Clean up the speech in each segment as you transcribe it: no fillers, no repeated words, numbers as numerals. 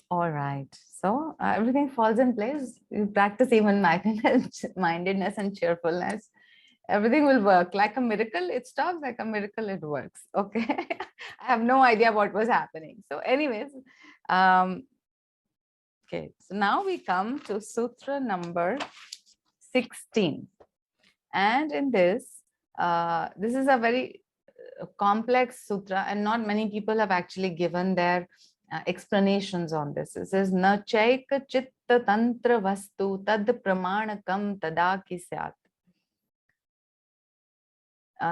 All right. So everything falls in place. You practice even mindedness and cheerfulness. Everything will work like a miracle. It stops like a miracle. It works. Okay. I have no idea what was happening. So, anyways, okay. So now we come to Sutra number 16, and in this is a very complex sutra, and not many people have actually given their explanations on this. It says, "Na chaika chitta tantra vastu tad pramanakam tada ki syat."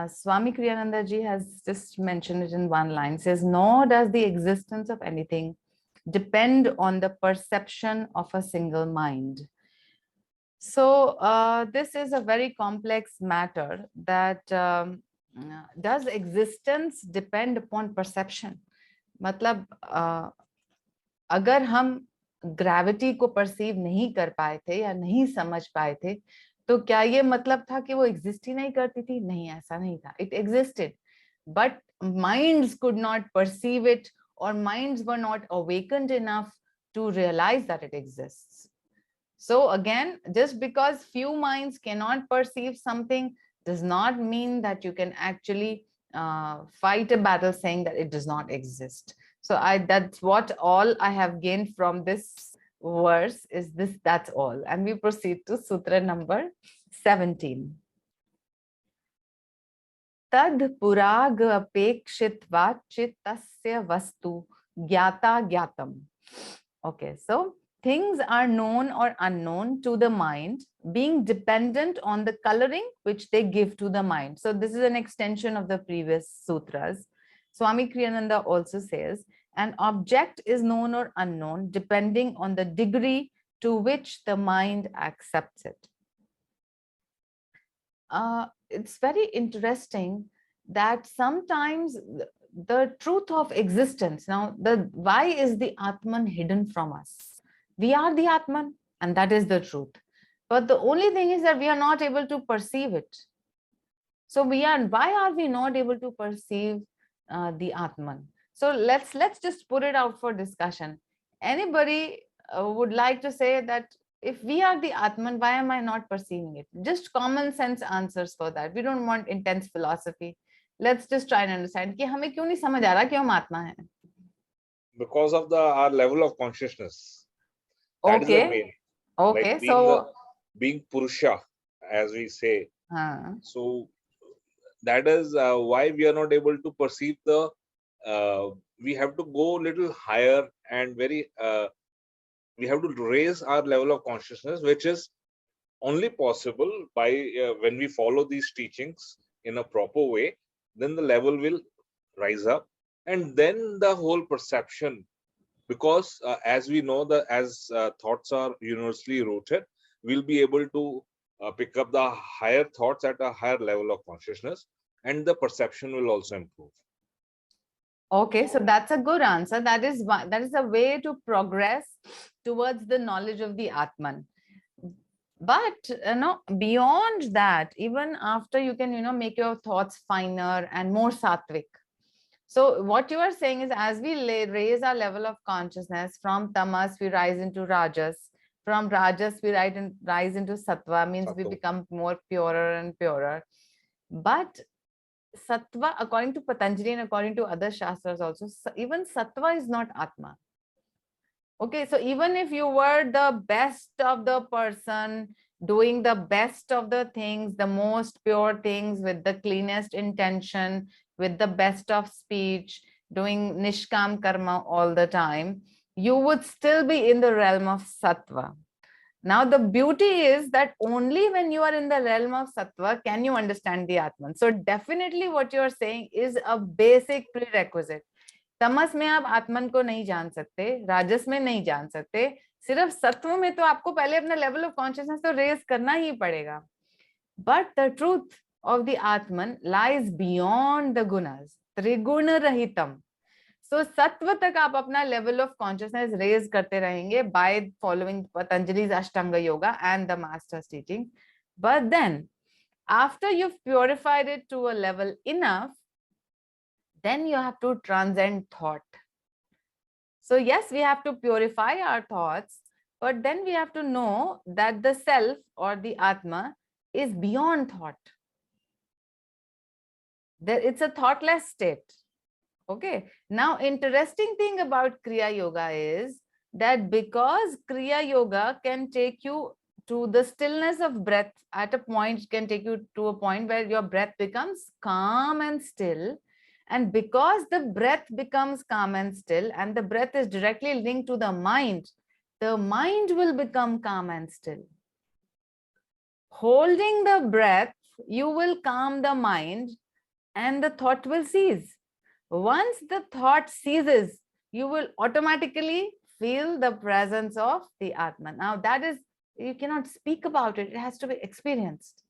Swami Kriyananda ji has just mentioned it in one line. It says, "Nor does the existence of anything depend on the perception of a single mind." So this is a very complex matter that does existence depend upon perception? मतलब अगर हम gravity को perceive नहीं कर पाए थे या नहीं समझ पाए थे, तो क्या ये मतलब था कि वो एग्जिस्ट ही नहीं करती थी? नहीं, ऐसा नहीं था. It existed, but minds could not perceive it, or minds were not awakened enough to realize that it exists. So again, just because few minds cannot perceive something does not mean that you can actually fight a battle saying that it does not exist. So that's what all I have gained from this verse is this, that's all. And we proceed to sutra number 17. Tad purag apekshit vachitasya vastu gyata gyatam. Okay, so things are known or unknown to the mind, being dependent on the coloring which they give to the mind. So this is an extension of the previous sutras. Swami Kriyananda also says, an object is known or unknown depending on the degree to which the mind accepts it. It's very interesting that sometimes the truth of existence, now why is the Atman hidden from us? We are the Atman, and that is the truth. But the only thing is that we are not able to perceive it. So why are we not able to perceive the Atman? So let's just put it out for discussion. Anybody would like to say that if we are the Atman, why am I not perceiving it? Just common sense answers for that. We don't want intense philosophy. Let's just try and understand कि हमें क्यों नहीं समझ आ रहा कि हम आत्मा हैं. Because of our level of consciousness. That is the main. Okay. Like So being Purusha, as we say. uh, So that is why we are not able to perceive the. We have to go a little higher and we have to raise our level of consciousness, which is only possible by when we follow these teachings in a proper way. Then the level will rise up, and then the whole perception, because as we know that as thoughts are universally rooted, we'll be able to pick up the higher thoughts at a higher level of consciousness, and the perception will also improve. okay, so that's a good answer. That is a way to progress towards the knowledge of the Atman. But beyond that, even after you can make your thoughts finer and more sattvic. So what you are saying is, as we raise our level of consciousness from tamas, we rise into rajas. From rajas, we rise into sattva, means we become more purer and purer. But sattva, according to Patanjali and according to other shastras also, even sattva is not atma. Okay, so even if you were the best of the person, doing the best of the things, the most pure things, with the cleanest intention, with the best of speech, doing nishkam karma all the time, you would still be in the realm of sattva. Now, the beauty is that only when you are in the realm of sattva can you understand the Atman. So definitely what you are saying is a basic prerequisite. तमस में आप आत्मन को नहीं जान सकते, राजस में नहीं जान सकते, सिर्फ सत्व में तो आपको पहले अपना लेवल ऑफ कॉन्शियसनेस तो रेज करना ही पड़ेगा. But the truth of the Atman lies beyond the गुणस, त्रिगुण रहितम. सो सत्व तक आप अपना लेवल ऑफ कॉन्शियसनेस रेज करते रहेंगे bye following Patanjali's Ashtanga yoga and the master's teaching. But then after you've purified it to a level enough, then you have to transcend thought. So yes, we have to purify our thoughts, but then we have to know that the self or the Atma is beyond thought. It's a thoughtless state. Okay. Now, interesting thing about Kriya Yoga is that because Kriya Yoga can take you to the stillness of breath at a point, can take you to a point where your breath becomes calm and still. And because the breath becomes calm and still, and the breath is directly linked to the mind will become calm and still. Holding the breath, you will calm the mind and the thought will cease. Once the thought ceases, you will automatically feel the presence of the Atman. Now that is, you cannot speak about it. It has to be experienced.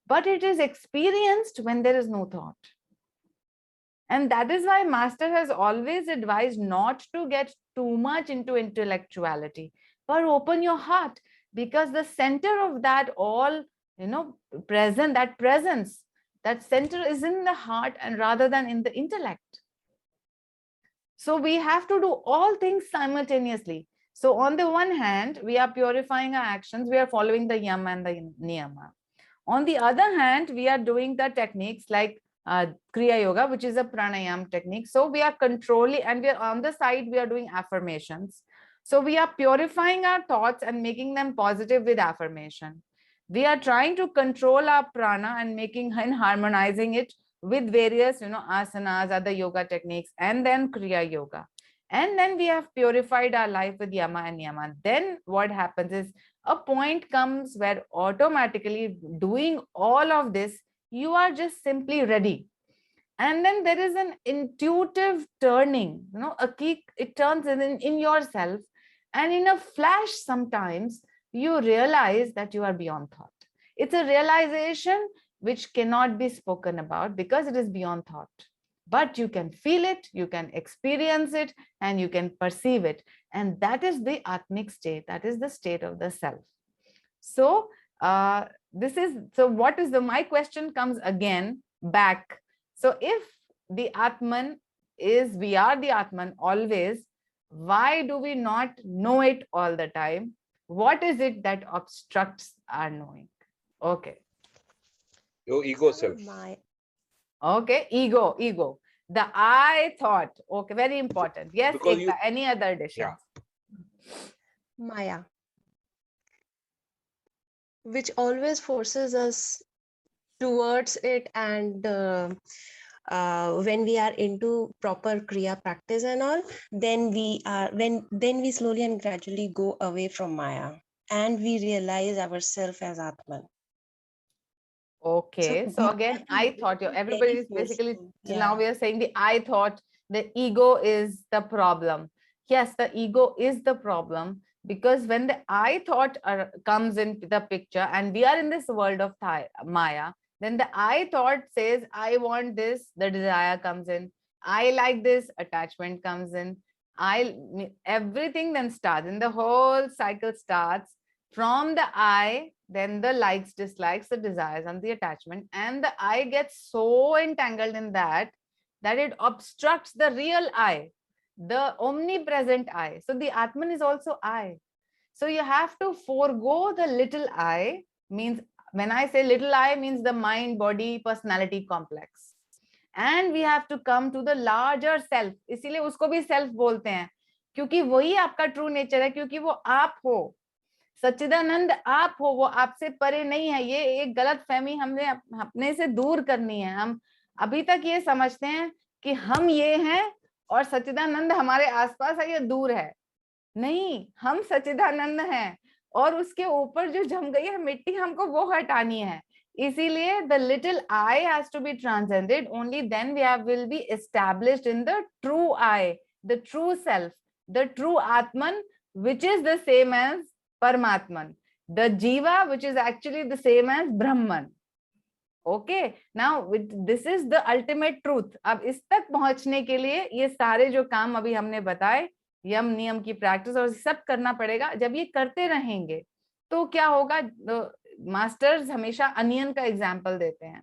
But it is experienced when there is no thought. And that is why Master has always advised not to get too much into intellectuality, but open your heart, because the center of that all, presence, that center is in the heart and rather than in the intellect. So we have to do all things simultaneously. So on the one hand, we are purifying our actions, we are following the yama and the niyama. On the other hand, we are doing the techniques like Kriya Yoga, which is a pranayam technique. So we are controlling, and we are on the side, we are doing affirmations. So we are purifying our thoughts and making them positive with affirmation. We are trying to control our prana and harmonizing it with various, asanas, other yoga techniques, and then Kriya Yoga. And then we have purified our life with yama and niyama. Then what happens is a point comes where automatically doing all of this, you are just simply ready. And then there is an intuitive turning, a key, it turns in yourself. And in a flash, sometimes you realize that you are beyond thought. It's a realization which cannot be spoken about because it is beyond thought. But you can feel it, you can experience it, and you can perceive it. And that is the Atmic state. That is the state of the self. So my question comes again back. So if the Atman is, we are the Atman always, why do we not know it all the time? What is it that obstructs our knowing? Okay. Your ego self. Okay, ego. The I thought. Okay, very important. Yes, any other addition? Yeah. Maya, which always forces us towards it, and when we are into proper Kriya practice and all, then we slowly and gradually go away from Maya and we realize ourselves as Atman. Okay, so again, I thought everybody is basically, now we are saying the I thought, the ego is the problem. Yes, the ego is the problem, because when the I thought comes into the picture and we are in this world of Maya, then the I thought says, I want this, the desire comes in. I like this, attachment comes in. Everything then starts, and the whole cycle starts from the I, then the likes, dislikes, the desires, and the attachment. And the I gets so entangled in that it obstructs the real I, the omnipresent I. So the Atman is also I. So you have to forego the little I, means when I say little I, means the mind, body, personality complex. And we have to come to the larger self. इसीलिए उसको भी self बोलते हैं, क्योंकि वही आपका true nature है, क्योंकि वो आप हो, सच्चिदानंद आप हो, वो आपसे परे नहीं है. ये एक गलत फहमी हमने अपने से दूर करनी है. हम अभी तक ये समझते हैं कि हम ये हैं और सच्चिदानंद हमारे आसपास है या दूर है. नहीं, हम सच्चिदानंद हैं और उसके ऊपर जो जम गई है मिट्टी, हमको वो हटानी है. इसीलिए the little I has to be transcended. Only then we will be established in the true I, the true self, the true Atman, which is the same as Paramatman, the Jiva, which is actually the same as Brahman. Okay, now this is the ultimate truth. अब इस तक पहुंचने के लिए ये सारे जो काम अभी हमने बताए, यम नियम की प्रैक्टिस और सब करना पड़ेगा. जब ये करते रहेंगे तो क्या होगा? मास्टर्स हमेशा अनियन का एग्जाम्पल देते हैं.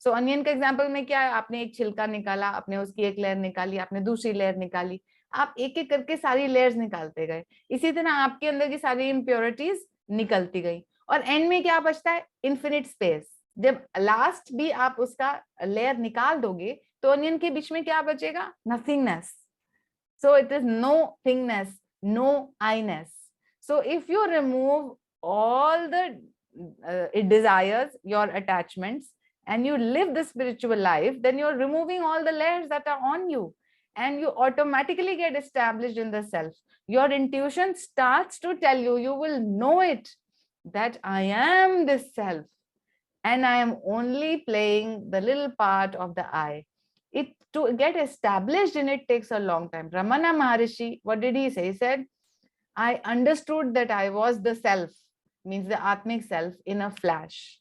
सो अनियन का एग्जाम्पल में क्या है? आपने एक छिलका निकाला, आपने उसकी एक लेयर निकाली, आपने दूसरी लेयर निकाली, आप एक एक करके सारी लेयर्स निकालते गए, इसी तरह आपके अंदर की सारी इम्प्योरिटीज निकलती गई, और एंड में क्या बचता है? Infinite space. जब लास्ट भी आप उसका लेयर निकाल दोगे तो अनियन के बीच में क्या बचेगा? Nothingness. So it is no thingness, no iness. So if you remove all the desires, your attachments, and you live the spiritual life, then you're removing all the layers that are on you, and you automatically get established in the self. Your intuition starts to tell you, you will know it, that I am this self, and I am only playing the little part of the I. It, to get established in it, takes a long time. Ramana Maharishi, what did he say? He said, I understood that I was the self, means the Atmic self, in a flash.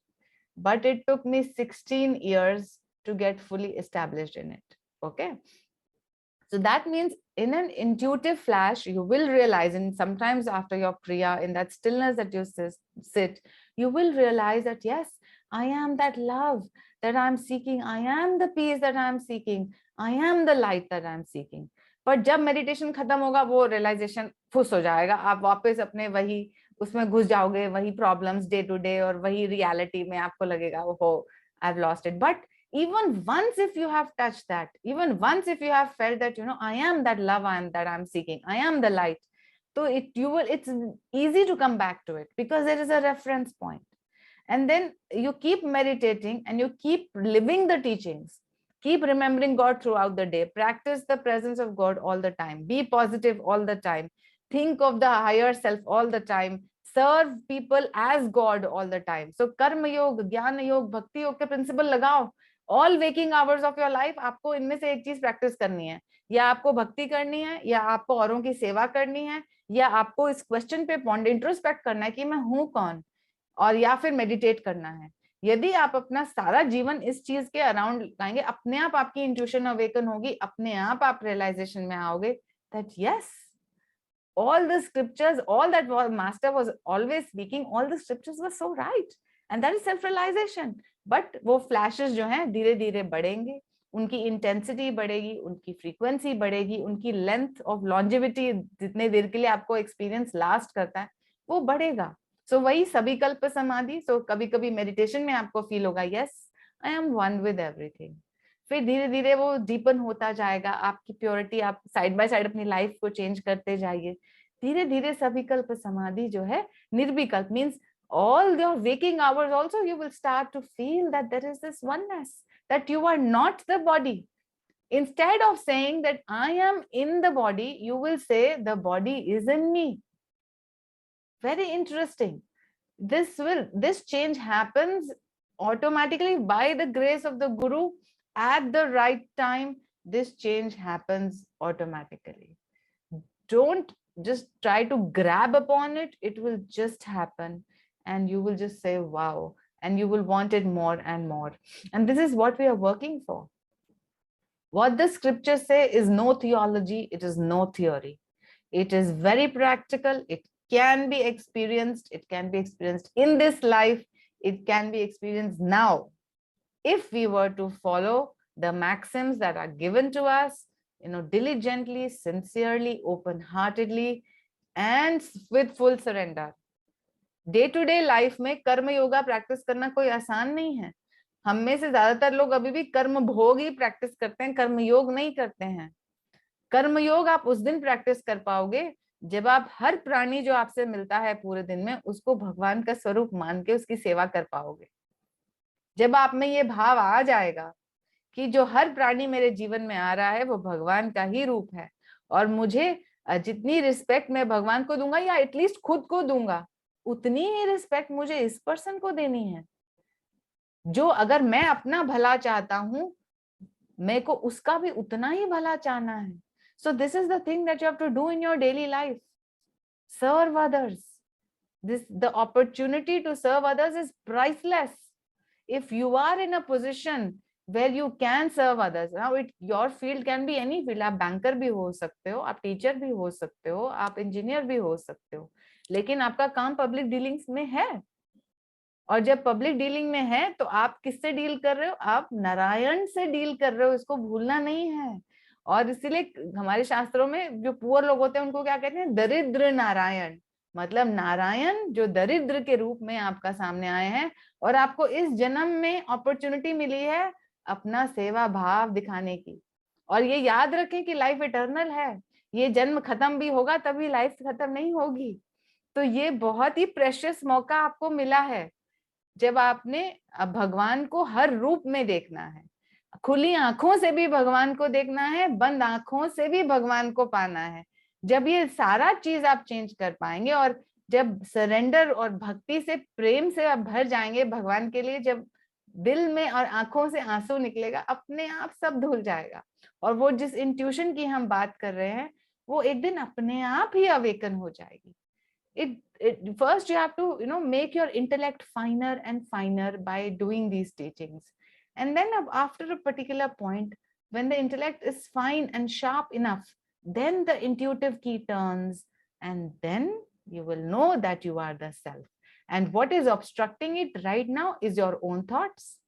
But it took me 16 years to get fully established in it. Okay. So that means in an intuitive flash, you will realize, and sometimes after your Kriya, in that stillness that you sit, you will realize that, yes, I am that love that I'm seeking. I am the peace that I'm seeking. I am the light that I'm seeking. पर जब meditation खत्म होगा वो realisation फुस हो जाएगा, आप वापस अपने वही उसमें घुस जाओगे, वही प्रॉब्लम्स डे टू डे, और वही रियलिटी में आपको लगेगा ओहो I have lost it. But even once if you have touched that, even once if you have felt that, I am that love, that I'm seeking, I am the light, so it's easy to come back to it because there is a reference point. And then you keep meditating and you keep living the teachings. Keep remembering God throughout the day. Practice the presence of God all the time. Be positive all the time. Think of the higher self all the time. Serve people as God all the time. So कर्म योग, ज्ञान योग, भक्ति योग के principal लगाओ. All waking hours of your life आपको इनमें से एक चीज प्रैक्टिस करनी है. या आपको भक्ति करनी है, या आपको औरों की सेवा करनी है, या आपको इस क्वेश्चन पे इंट्रोस्पेक्ट करना है कि मैं हूं कौन, और या फिर मेडिटेट करना है. यदि आप अपना सारा जीवन इस चीज के अराउंड लगाएंगे, अपने आप आपकी इंट्यूशन अवेकन होगी, अपने आप रियलाइजेशन में आओगे that yes, all the scriptures, all that master was always speaking, all the scriptures were so right, and that is self realization. But वो flashes जो हैं धीरे धीरे बढ़ेंगे, उनकी इंटेंसिटी बढ़ेगी, उनकी फ्रीक्वेंसी बढ़ेगी, उनकी लेंथ ऑफ लॉन्जिविटी, जितने देर के लिए आपको एक्सपीरियंस लास्ट करता है वो बढ़ेगा. सो वही सभी कल्प समाधि. सो कभी कभी मेडिटेशन में आपको फील होगा yes I am one with everything, फिर धीरे धीरे वो डीपन होता जाएगा, आपकी प्योरिटी, आप साइड बाय साइड अपनी लाइफ को चेंज करते जाइए. धीरे धीरे सविकल्प समाधि जो है, निर्विकल्प means all your waking hours also you will start to feel that there is this oneness, that you are not the body. Instead of saying that I am in the body, you will say the body is in me. Very interesting. This change happens automatically by the grace of the Guru at the right time. This change happens automatically. Don't just try to grab upon it. It will just happen, and you will just say wow, and you will want it more and more. And this is what we are working for. What the scriptures say is no theology, it is no theory. It is very practical. It can be experienced. It can be experienced in this life. It can be experienced now if we were to follow the maxims that are given to us, diligently, sincerely, open-heartedly, and with full surrender. Day to day life में karma yoga practice करना कोई आसान नहीं है. हम में से ज्यादातर लोग अभी भी कर्म भोग ही प्रैक्टिस करते हैं, कर्म योग नहीं करते हैं. कर्म योग आप उस दिन प्रैक्टिस कर पाओगे जब आप हर प्राणी जो आपसे मिलता है पूरे दिन में उसको भगवान का स्वरूप मान के उसकी सेवा कर पाओगे. जब आप में ये भाव आ जाएगा कि जो हर प्राणी मेरे जीवन में आ रहा है वो भगवान का ही रूप है, और मुझे जितनी रिस्पेक्ट मैं भगवान को दूंगा या एटलीस्ट खुद को दूंगा, उतनी ही रिस्पेक्ट मुझे इस पर्सन को देनी है जो, अगर मैं अपना भला चाहता हूं, मेरे को उसका भी उतना ही भला चाहना है. So this is the thing that you have to do in your daily life. Serve others. The opportunity to serve others is priceless. If you are in a position where you can serve others, now your field can be any field. आप banker भी हो सकते हो, आप teacher भी हो सकते हो, आप इंजीनियर भी हो सकते हो, लेकिन आपका काम पब्लिक डीलिंग्स में है. और जब पब्लिक डीलिंग में है तो आप किससे डील कर रहे हो? आप नारायण से डील कर रहे हो, इसको भूलना नहीं है. और इसीलिए हमारे शास्त्रों में जो पुअर लोग होते हैं उनको क्या कहते हैं, दरिद्र नारायण। मतलब नारायण जो दरिद्र के रूप में आपका सामने आए हैं, और आपको इस जन्म में अपॉर्चुनिटी मिली है अपना सेवा भाव दिखाने की। और ये याद रखें कि लाइफ इटर्नल है, ये जन्म खत्म भी होगा तभी लाइफ खत्म नहीं होगी। तो ये बहुत ही प्रेशियस मौका आपको मिला है, जब आपने भगवान को हर रूप में देखना है, खुली आंखों से भी भगवान को देखना है, बंद आंखों से भी भगवान को पाना है। जब ये सारा चीज आप चेंज कर पाएंगे, और जब सरेंडर और भक्ति से, प्रेम से आप भर जाएंगे भगवान के लिए, जब दिल में और आंखों से आंसू निकलेगा, अपने आप सब धुल जाएगा। और वो जिस इंट्यूशन की हम बात कर रहे हैं, वो एक दिन अपने आप ही अवेकन हो जाएगी। First you have to make your intellect finer and finer by doing these teachings, and then after a particular point, when the intellect is fine and sharp enough, then the intuitive key turns, and then you will know that you are the self. And what is obstructing it right now is your own thoughts,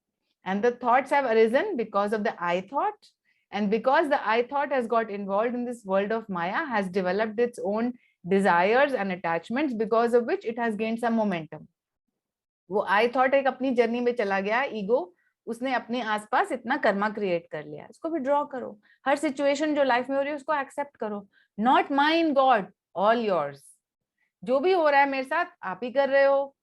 and the thoughts have arisen because of the I thought, and because the I thought has got involved in this world of Maya, has developed its own desires and attachments, because of which it has gained some momentum. वो I thought एक अपनी journey में चला गया, ego, उसने अपने आसपास इतना कर्मा क्रिएट कर लिया। इसको भी ड्रॉ करो, हर सिचुएशन जो लाइफ में हो रही है उसको एक्सेप्ट करो। Not mine God, all yours. जो भी हो रहा है मेरे साथ, आप ही कर रहे हो,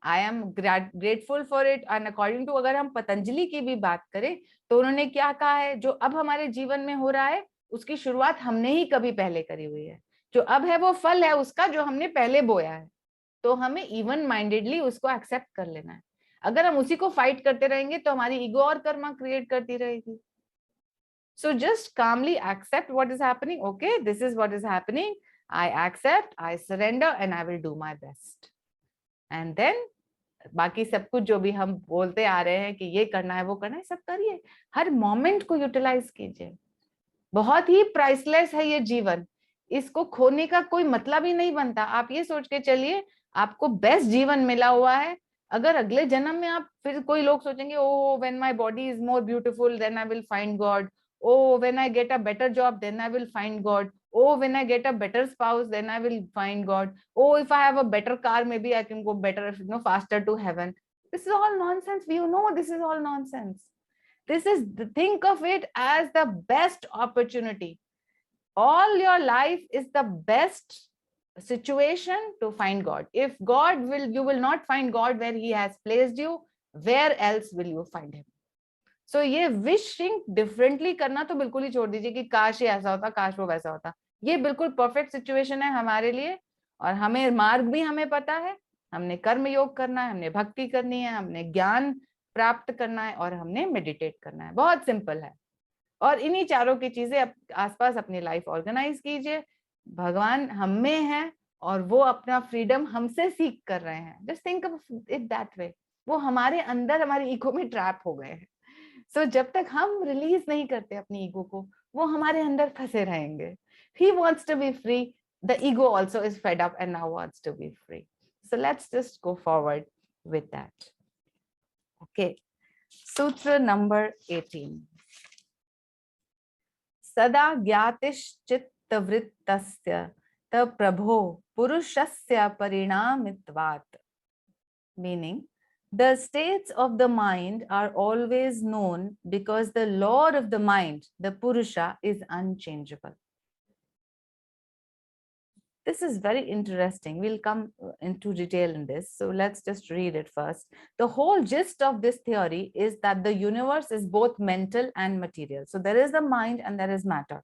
I am grateful for it. And according to, अगर हम पतंजलि की भी बात करें तो उन्होंने क्या कहा है, जो अब हमारे जीवन में हो रहा है उसकी शुरुआत हमने ही कभी पहले करी हुई है। जो अब है वो फल है उसका जो हमने पहले बोया है। तो हमें इवन माइंडेडली उसको एक्सेप्ट कर लेना है। अगर हम उसी को फाइट करते रहेंगे तो हमारी ईगो और कर्मा क्रिएट करती रहेगी। So just calmly accept what is happening. Okay, this is what is happening. I accept, I surrender, and I will do my best. And then बाकी सब कुछ जो भी हम बोलते आ रहे हैं कि ये करना है वो करना है, सब करिए। हर मोमेंट को यूटिलाइज कीजिए। बहुत ही प्राइसलेस है ये जीवन, इसको खोने का कोई मतलब ही नहीं बनता। आप ये सोच के चलिए आपको बेस्ट जीवन मिला हुआ है, अगर अगले जन्म में आप, फिर कोई लोग सोचेंगे oh when my body is more beautiful then I will find God, oh when I get a better job then I will find God, oh when I get a better spouse then I will find God, oh if I have a better car maybe I can go better, faster to heaven. This is all nonsense. We know this is all nonsense. This is, think of it as the best opportunity. All your life is the best situation to find God. If God will, you will not find God where he has placed you, where else will you find him? So ये wishing differently करना तो बिल्कुल ही छोड़ दीजिए कि काश ये ऐसा होता, काश वो वैसा होता। ये बिल्कुल परफेक्ट सिचुएशन है हमारे लिए, और हमें मार्ग भी हमें पता है, हमने कर्म योग करना है, हमने भक्ति करनी है, हमने ज्ञान प्राप्त करना है, और हमने मेडिटेट करना है। बहुत सिंपल है। और इन्हीं चारों की चीजें आसपास अपनी लाइफ ऑर्गेनाइज कीजिए। भगवान हम में है और वो अपना फ्रीडम हमसे सीख कर रहे हैं। Just think of it that way. वो हमारे अंदर, हमारी ईगो में ट्रैप हो गए हैं। सो जब तक हम रिलीज नहीं करते अपनी ईगो को, वो हमारे अंदर फंसे रहेंगे। He wants to be free. The ego also is fed up and now wants to be free. So let's just go forward with that. Okay. Sutra number 18. Sada gyatishchittavrittasya ta prabho purushasya parinamitvat. Meaning, the states of the mind are always known because the lord of the mind, the Purusha, is unchangeable. This is very interesting. We'll come into detail in this. So let's just read it first. The whole gist of this theory is that the universe is both mental and material. So there is the mind and there is matter.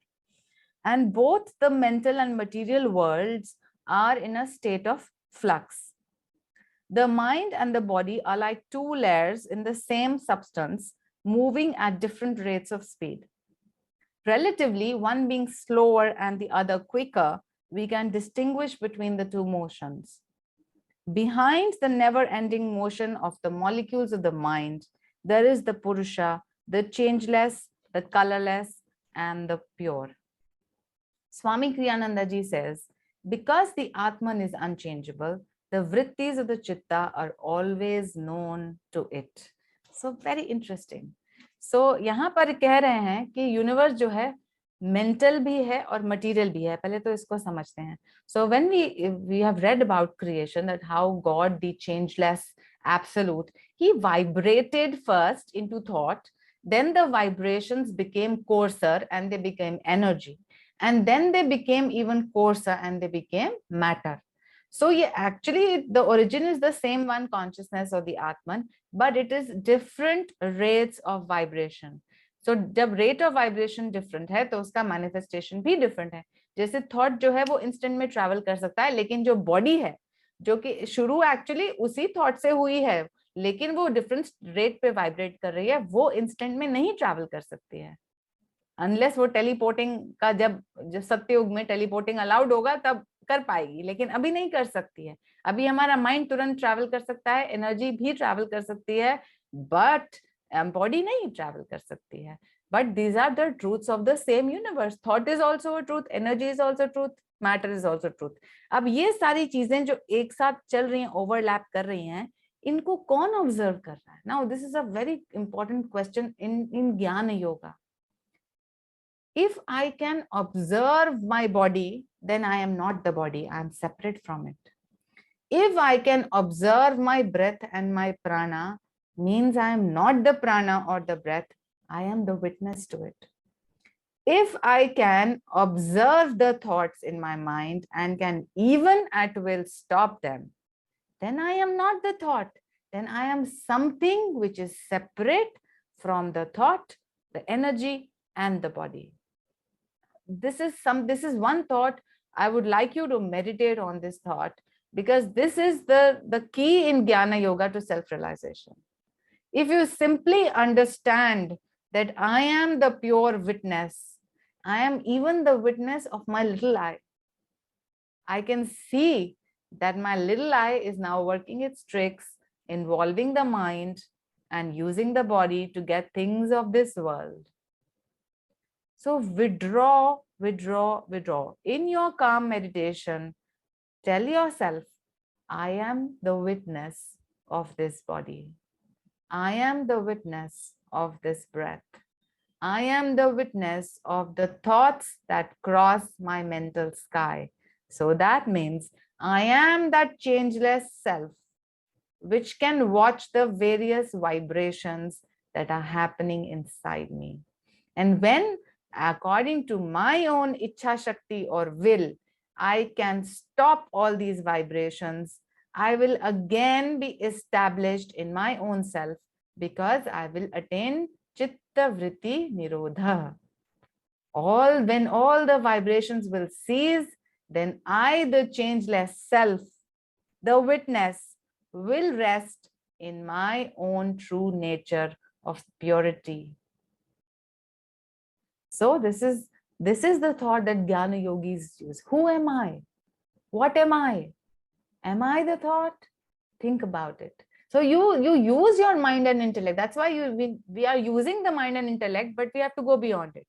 And both the mental and material worlds are in a state of flux. The mind and the body are like two layers in the same substance, moving at different rates of speed. Relatively, one being slower and the other quicker, we can distinguish between the two motions. Behind the never-ending motion of the molecules of the mind, there is the Purusha, the changeless, the colorless, and the pure. Swami Kriyananda ji says, because the Atman is unchangeable, the vrittis of the chitta are always known to it. So very interesting. So यहाँ पर कह रहे हैं कि universe जो है mental भी है और मटेरियल भी है. पहले तो इसको समझते हैं. So when we have read about creation, that how God, the changeless absolute, he vibrated first into thought, then the vibrations became coarser and they became energy, and then they became even coarser and they became matter. So yeah, actually the origin is the same one, consciousness or the Atman, but it is different rates of vibration. So जब rate of vibration different है तो उसका manifestation भी different है. जैसे thought जो है वो instant में travel कर सकता है, लेकिन जो body है जो कि शुरू actually उसी thought से हुई है, लेकिन वो different rate पे vibrate कर रही है, वो instant में नहीं travel कर सकती है. Unless वो teleporting का जब सत्ययुग में teleporting allowed होगा तब कर पाएगी, लेकिन अभी नहीं कर सकती है. अभी हमारा mind तुरंत travel कर सकता है, energy भी travel कर सकती है, but body नहीं travel कर सकती है. But these are the truths of the same universe. Thought is also a truth, energy is also truth, matter is also truth. अब ये सारी चीजें जो एक साथ चल रही हैं, overlap कर रही हैं, इनको कौन observe कर रहा है? Now this is a very important question in ज्ञान yoga. If I can observe my body, then I am not the body, I am separate from it. If I can observe my breath and my prana, means I am not the prana or the breath, I am the witness to it. If I can observe the thoughts in my mind and can even at will stop them, then I am not the thought, then I am something which is separate from the thought, the energy and the body. This is one thought. I would like you to meditate on this thought, because this is the key in Jnana Yoga to self-realization. If you simply understand that I am the pure witness, I am even the witness of my little eye. I can see that my little eye is now working its tricks, involving the mind and using the body to get things of this world. So withdraw, withdraw, withdraw. In your calm meditation, tell yourself, I am the witness of this body. I am the witness of this breath. I am the witness of the thoughts that cross my mental sky. So that means I am that changeless self which can watch the various vibrations that are happening inside me. And when, according to my own Ichha Shakti or will, I can stop all these vibrations, I will again be established in my own self, because I will attain Chitta Vritti Nirodha. When all the vibrations will cease, then I, the changeless self, the witness, will rest in my own true nature of purity. So this is the thought that Jnana Yogis use. Who am I? What am I? Am I the thought? Think about it. So you use your mind and intellect. That's why we are using the mind and intellect, but we have to go beyond it.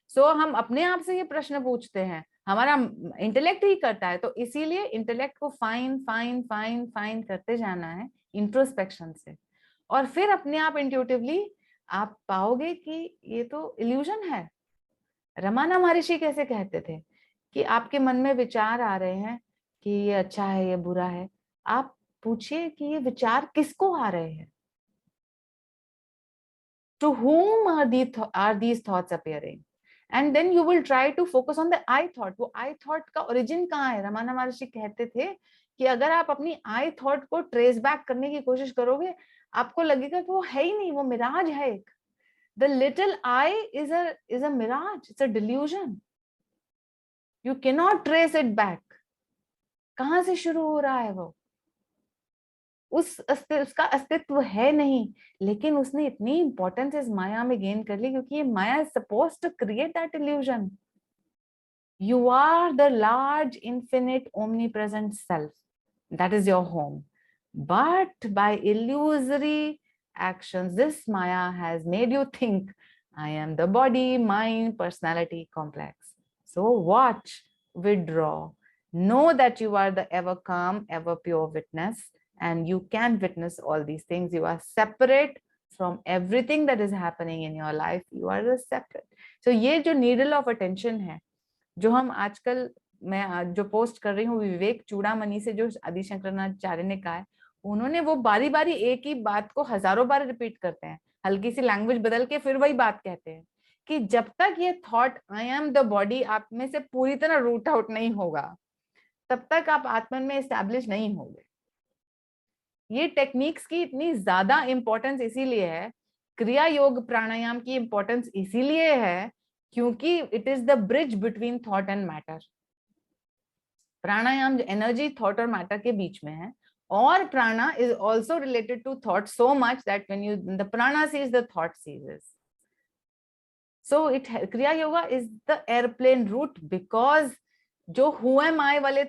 So हम अपने आप से ये प्रश्न पूछते हैं, हमारा intellect ही करता है, तो इसीलिए इंटेलेक्ट को फाइन करते जाना है इंट्रोस्पेक्शन से, और फिर अपने आप इंट्यूटिवली आप पाओगे कि ये तो इल्यूजन है. रमाना महर्षि कैसे कहते थे कि आपके मन में विचार आ रहे हैं कि ये अच्छा है, ये बुरा है, आप पूछिए कि ये विचार किसको आ रहे हैं. To whom are these thoughts appearing? And then you will try to focus on the I thought. वो I thought का origin कहाँ है? रमाना महर्षि कहते थे कि अगर आप अपनी I thought को trace back करने की कोशिश करोगे, आपको लगेगा कि वो है ही नहीं, वो मिराज है एक. The little I is a mirage. It's a delusion. You cannot trace it back. कहाँ से शुरू हो रहा है वो? उसका अस्तित्व है नहीं, लेकिन उसने इतनी इंपॉर्टेंस इस माया में गेन कर ली क्योंकि ये माया is supposed to create that illusion. You are the large, infinite, omnipresent self. That is your home. But by illusory actions, this Maya has made you think, I am the body, mind, personality complex. So watch, withdraw. Know that you are the ever calm, ever pure witness, and you can witness all these things. You are separate from everything that is happening in your life. You are a separate. So ये जो needle of attention है, जो हम आजकल, मैं जो post कर रही हूँ विवेक चूड़ामणि से, जो आदि शंकराचार्य ने कहा है, उन्होंने वो बारी बारी एक ही बात को हजारों बार रिपीट करते हैं, हल्की सी लैंग्वेज बदल के फिर वही बात कहते हैं, कि जब तक ये thought I am the body आप में से पूरी तरह रूट आउट नहीं होगा, तब तक आप आत्मन में एस्टैब्लिश नहीं होंगे। ये टेक्निक्स की इतनी ज्यादा इंपॉर्टेंस इसीलिए है, क्रिया योग प्राणायाम की इंपॉर्टेंस इसीलिए है, क्योंकि it is the bridge between thought and matter. Pranayama energy thought और मैटर के बीच में है, और prana is also related to thought so much that when you the prana ceases the thought ceases. So it Kriya Yoga is the airplane route, because जो who am I वाले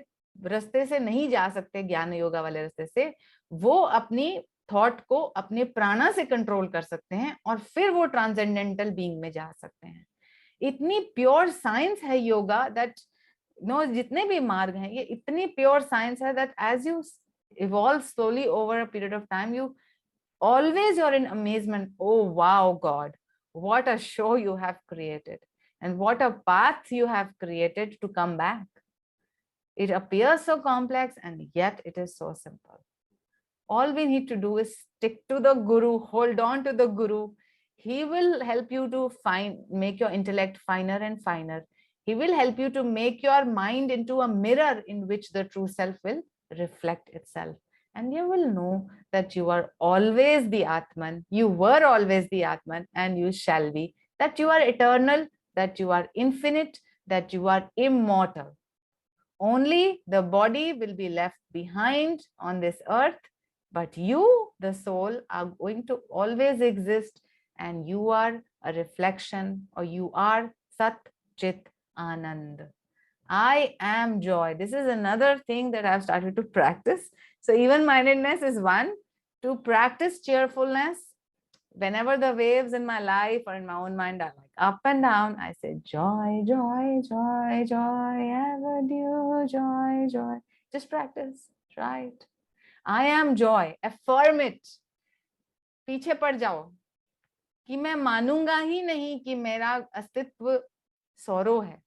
रास्ते से नहीं जा सकते, ज्ञान योगा वाले रास्ते से, वो अपनी थॉट को अपने प्राणा से कंट्रोल कर सकते हैं और फिर वो ट्रांसेंडेंटल बीइंग में जा सकते हैं. इतनी प्योर साइंस है योगा दैट नो, जितने भी मार्ग हैं ये इतनी प्योर साइंस है that as you evolve slowly over a period of time, you always you're in amazement. Oh wow, God, what a show you have created, and what a path you have created to come back. It appears so complex and yet it is so simple. All we need to do is stick to the guru, hold on to the guru. He will help you to make your intellect finer and finer. He will help you to make your mind into a mirror in which the true self will reflect itself. And you will know that you are always the Atman, you were always the Atman, and you shall be, that you are eternal, that you are infinite, that you are immortal. Only the body will be left behind on this earth, but you, the soul, are going to always exist, and you are a reflection, or you are Sat Chit Anand. I am joy. This is another thing that I've started to practice. So even-mindedness is one. To practice cheerfulness, whenever the waves in my life or in my own mind are like up and down, I say joy, joy, joy, joy, ever due, joy, joy. Just practice, try it. I am joy. Affirm it. पीछे पड़ जाओ कि मैं मानूंगा ही नहीं कि मेरा अस्तित्व सौरो है.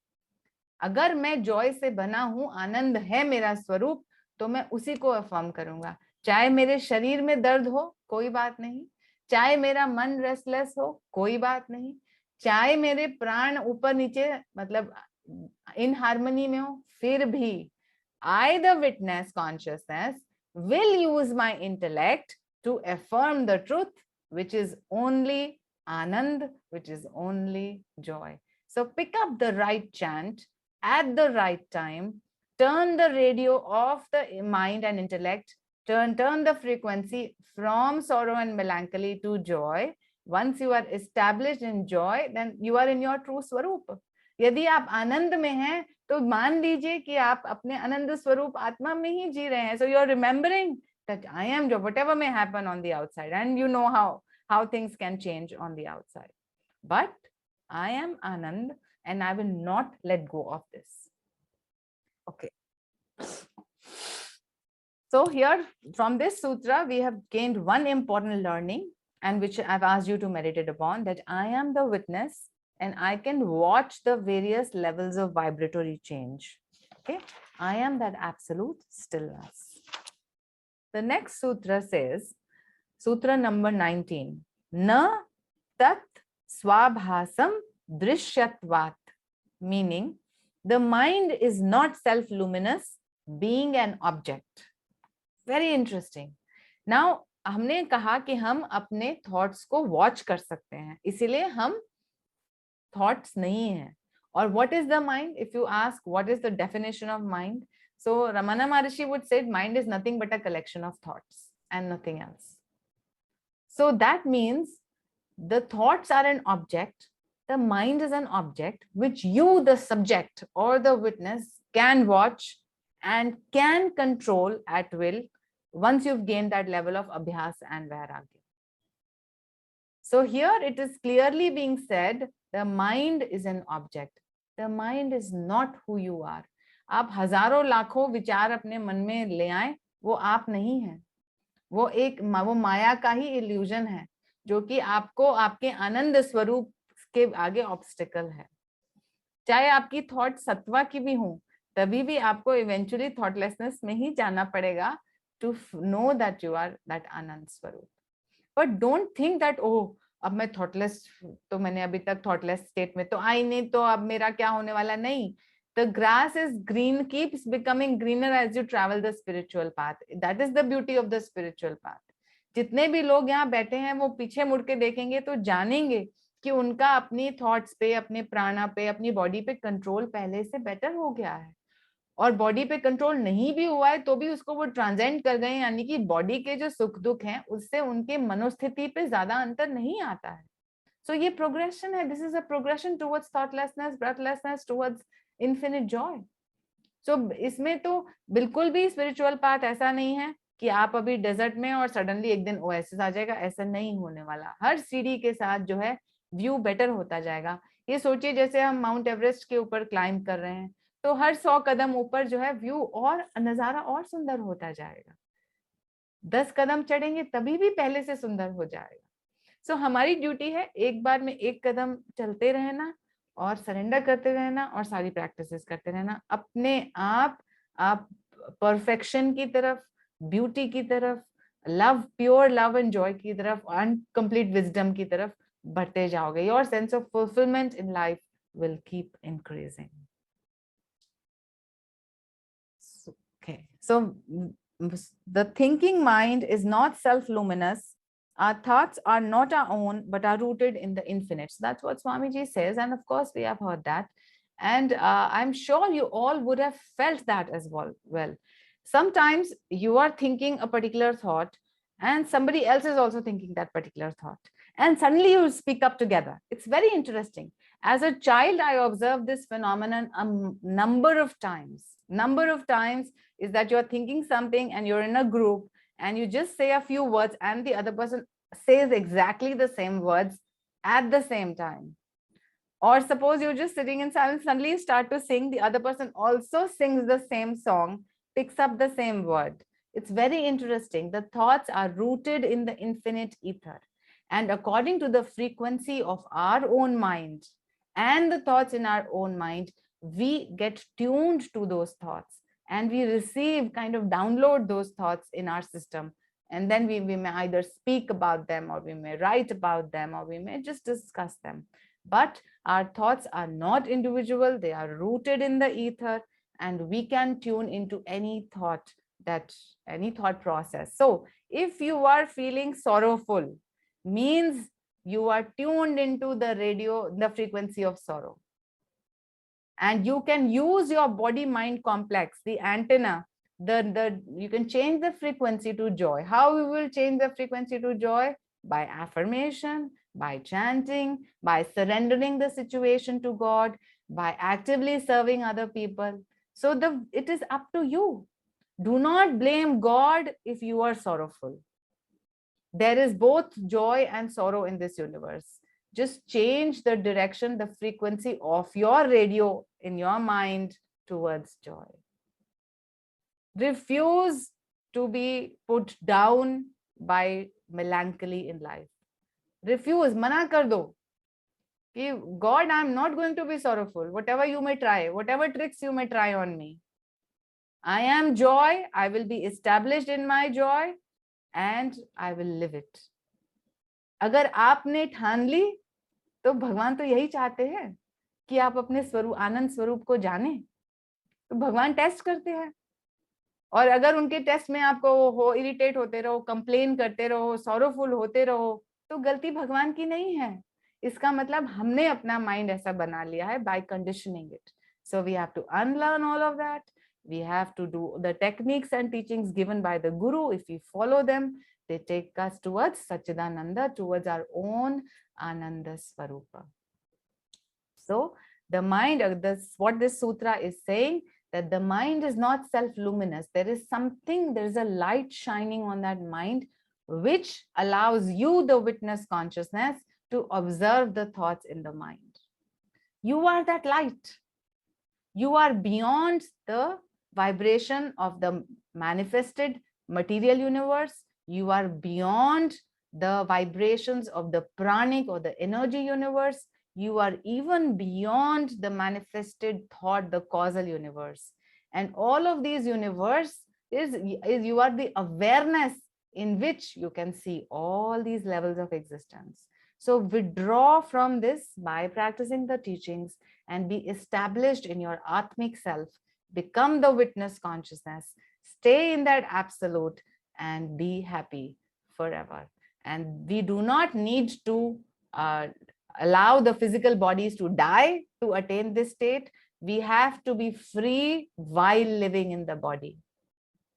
अगर मैं जॉय से बना हूं, आनंद है मेरा स्वरूप, तो मैं उसी को अफर्म करूंगा. चाहे मेरे शरीर में दर्द हो, कोई बात नहीं. चाहे मेरा मन रेस्टलेस हो, कोई बात नहीं. चाहे मेरे प्राण ऊपर नीचे मतलब इन हार्मनी में हो, फिर भी I, the witness consciousness, will use my intellect to affirm the truth, which is only Anand, which is only joy. So pick up the right chant at the right time, turn the radio off the mind and intellect, turn the frequency from sorrow and melancholy to joy. Once you are established in joy, then you are in your true swarup. यदि आप आनंद में हैं, तो मान लीजिए कि आप अपने आनंद स्वरूप आत्मा में ही जी रहे हैं. So you are remembering that I am joy, whatever may happen on the outside, and you know how things can change on the outside. But I am Anand, and I will not let go of this. Okay. So here from this sutra, we have gained one important learning, and which I've asked you to meditate upon, that I am the witness and I can watch the various levels of vibratory change. Okay. I am that absolute stillness. The next sutra says, sutra number 19, Na tat swabhasam drishyatvat, meaning the mind is not self-luminous, being an object. Very interesting. Now, हमने कहा कि हम अपने thoughts को watch कर सकते हैं, इसीलिए हम thoughts नहीं हैं. Or what is the mind? If you ask what is the definition of mind, so Ramana Maharishi would say mind is nothing but a collection of thoughts and nothing else. So that means the thoughts are an object, the mind is an object which you, the subject or the witness, can watch and can control at will once you've gained that level of abhyas and vairagya. So here it is clearly being said, the mind is an object. The mind is not who you are. आप हजारों लाखों विचार अपने मन में ले आए, वो आप नहीं है. वो माया का ही इल्यूजन है. जो कि आपको आपके आनंद स्वरूप के आगे ऑब्स्टिकल है। चाहे आपकी थॉट सत्वा की भी हो, तभी भी आपको इवेंचुअली थॉटलेसनेस में ही जाना पड़ेगा to know that you are that आनंद स्वरूप। But don't think that oh अब मैं थॉटलेस, तो मैंने अभी तक थॉटलेस स्टेट में तो आई नहीं, तो अब मेरा क्या होने वाला, नहीं। The grass is green, keeps becoming greener as you travel the spiritual path. That is the beauty of the spiritual path. जितने भी लोग यहाँ बैठे हैं वो पीछे मुड़ के देखेंगे तो जानेंगे कि उनका अपनी थॉट्स पे, अपने प्राणा पे, अपनी बॉडी पे कंट्रोल पहले से बेटर हो गया है। और बॉडी पे कंट्रोल नहीं भी हुआ है तो भी उसको वो ट्रांसेंड कर गए, यानी कि बॉडी के जो सुख दुख हैं उससे उनके मनोस्थिति पे ज्यादा अंतर नहीं आता है। सो ये प्रोग्रेशन है, this is a progression towards thoughtlessness, breathlessness, towards infinite joy. So इसमें तो बिल्कुल भी स्पिरिचुअल पाथ ऐसा नहीं है कि आप अभी डेजर्ट में और सडनली एक दिन ओएसिस आ जाएगा, ऐसा नहीं होने वाला। हर सीढ़ी के साथ जो है व्यू बेटर होता जाएगा। ये सोचिए जैसे हम माउंट एवरेस्ट के ऊपर क्लाइंब कर रहे हैं, तो हर 100 कदम ऊपर जो है व्यू और नजारा और सुंदर होता जाएगा। 10 कदम चढ़ेंगे तभी भी पहले से सुंदर हो जाएगा। सो हमारी ड्यूटी है एक बार में एक कदम चलते रहना और सरेंडर करते रहना और सारी प्रैक्टिसेस करते रहना। अपने आप परफेक्शन की तरफ, ब्यूटी की तरफ, love, pure love and Joy की तरफ, अनकंप्लीट विजडम की तरफ बढ़ते जाओगे। Your sense of fulfilment in life will keep increasing. Okay, so the thinking mind is not self-luminous. Our thoughts are not our own, but are rooted in the infinite. So that's what Swamiji says. And of course, we have heard that. And I'm sure you all would have felt that as well. Sometimes you are thinking a particular thought and somebody else is also thinking that particular thought. And suddenly you speak up together. It's very interesting. As a child, I observed this phenomenon a number of times. Is that you're thinking something and you're in a group and you just say a few words and the other person says exactly the same words at the same time. Or suppose you're just sitting in silence, suddenly you start to sing, the other person also sings the same song, picks up the same word. It's very interesting. The thoughts are rooted in the infinite ether. And according to the frequency of our own mind and the thoughts in our own mind, we get tuned to those thoughts and we receive, kind of download those thoughts in our system. And then we may either speak about them or we may write about them or we may just discuss them. But our thoughts are not individual, they are rooted in the ether and we can tune into any thought process. So if you are feeling sorrowful, means you are tuned into the frequency of sorrow. And you can use your body mind complex, the antenna, you can change the frequency to joy. How you will change the frequency to joy? By affirmation, by chanting, by surrendering the situation to God, by actively serving other people. So it is up to you. Do not blame God if you are sorrowful. There is both joy and sorrow in this universe. Just change the direction, the frequency of your radio in your mind towards joy. Refuse to be put down by melancholy in life. Refuse, mana kar do. God, I'm not going to be sorrowful. Whatever you may try, whatever tricks you may try on me. I am joy. I will be established in my joy and I will live it. अगर आपने ठान ली तो भगवान तो यही चाहते हैं कि आप अपने स्वरूप, आनंद स्वरूप को जाने। तो भगवान टेस्ट करते हैं और अगर उनके टेस्ट में आपको इरिटेट होते रहो, कंप्लेन करते रहो, सॉरोफुल होते रहो, तो गलती भगवान की नहीं है। इसका मतलब हमने अपना माइंड ऐसा बना लिया है by conditioning it. So we have to unlearn all of that. We have to do the techniques and teachings given by the Guru. If we follow them, they take us towards Satchidananda, towards our own Ananda Swarupa. So the mind, what this sutra is saying, that the mind is not self-luminous. There is a light shining on that mind, which allows you, the witness consciousness, to observe the thoughts in the mind. You are that light. You are beyond the vibration of the manifested material universe. You are beyond the vibrations of the pranic or the energy universe. You are even beyond the manifested thought, the causal universe. And all of these universe is you are the awareness in which you can see all these levels of existence. So withdraw from this by practicing the teachings and be established in your Atmic self. Become the witness consciousness. Stay in that absolute and be happy forever. And we do not need to allow the physical bodies to die to attain this state. We have to be free while living in the body.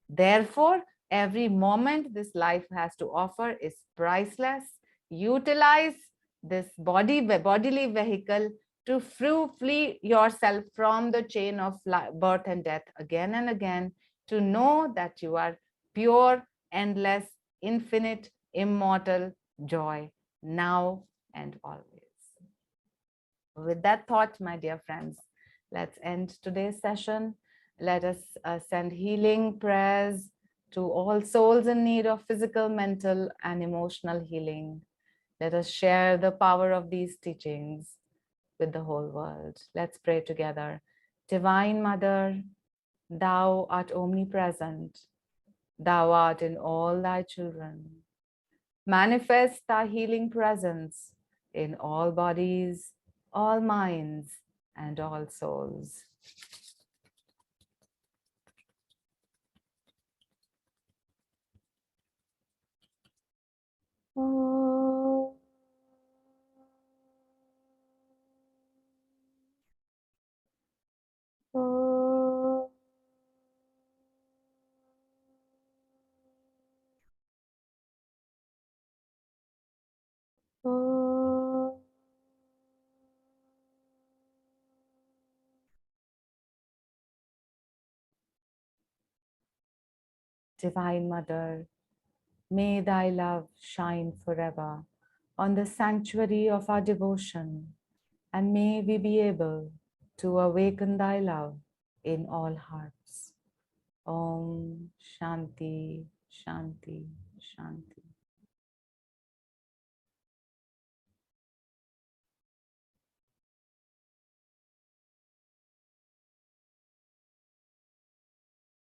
Therefore, every moment this life has to offer is priceless. Utilize this bodily vehicle to free yourself from the chain of birth and death again and again, to know that you are pure, endless, infinite, immortal joy now and always. With that thought, my dear friends, let's end today's session. Let us send healing prayers to all souls in need of physical, mental, and emotional healing. Let us share the power of these teachings with the whole world. Let's pray together. Divine Mother, thou art omnipresent. Thou art in all thy children. Manifest thy healing presence in all bodies, all minds, and all souls. Oh. Oh. Oh. Divine Mother, may thy love shine forever on the sanctuary of our devotion, and may we be able to awaken thy love in all hearts. Om Shanti, Shanti, Shanti.